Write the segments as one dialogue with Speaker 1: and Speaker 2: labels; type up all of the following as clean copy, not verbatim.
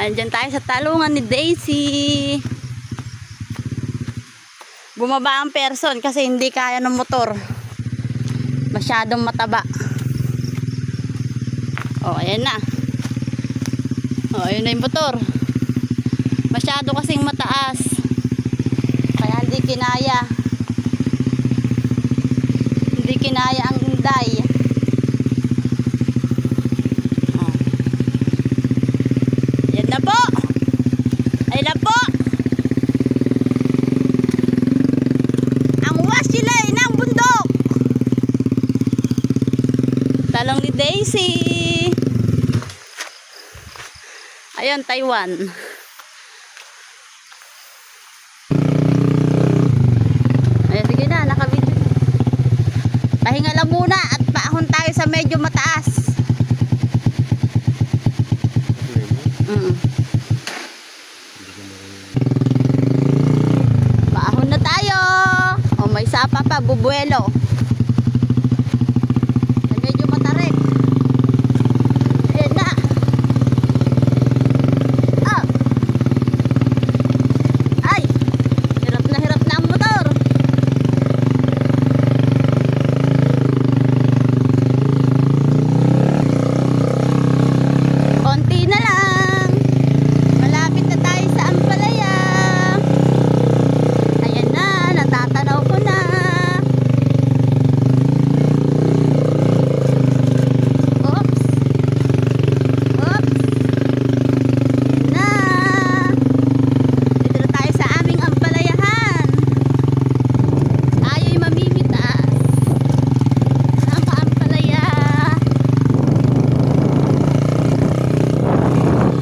Speaker 1: Andyan tayo sa talungan ni Daisy. Bumaba ang person kasi hindi kaya ng motor. Masyadong mataba. Oh, ayan na. Oh, ayun na yung motor. Masyado kasing mataas. Kaya hindi kinaya. Hindi kinaya ang Inday. Oh. Ayan na po. Ayan na po. Ang wasilay ng bundok. Talong ni Daisy. Ayun, Taiwan. Ayan, sige na, nakabidyo. Pahinga lang muna at paahon tayo sa medyo mataas. Paahon na tayo. O, may sapa pa, bubuelo. Medyo matarik. Ayan na. Ah. Ay, hirap na ang motor. Konti na lang. Malapit na tayo sa Ampalaya. Ayan na, natatanaw ko na. Oops. Oops. Ayan na. Dito na tayo sa aming Ampalayahan. Tayo'y mamimitas. Ang Ampalaya.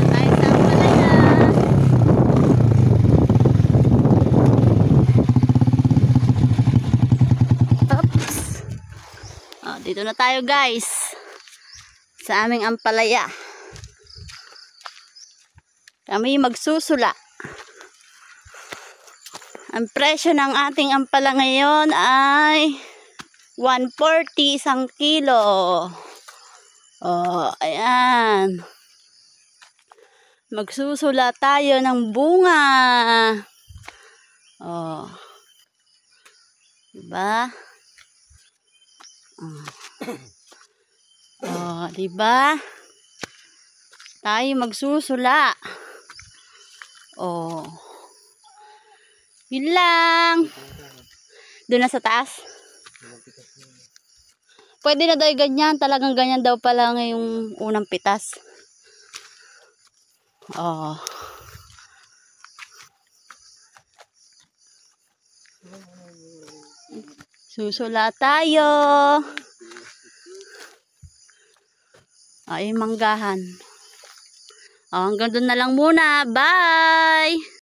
Speaker 1: Tayo sa Ampalaya. Oops. Oh, dito na tayo guys. Sa aming Ampalaya. Kami magsusula. Ang presyo ng ating ampala ngayon ay 140 isang kilo. Oh, ayan. Magsusula tayo ng bunga. Oh. Diba? Oh. Oh, diba? Tayo magsusula. Oh. Yun lang. Doon na sa taas. Pwede na daw ganyan. Talagang ganyan daw pala ngayong unang pitas. Oh. Susula tayo. Ay, manggahan. Oh, hanggang doon na lang muna. Bye!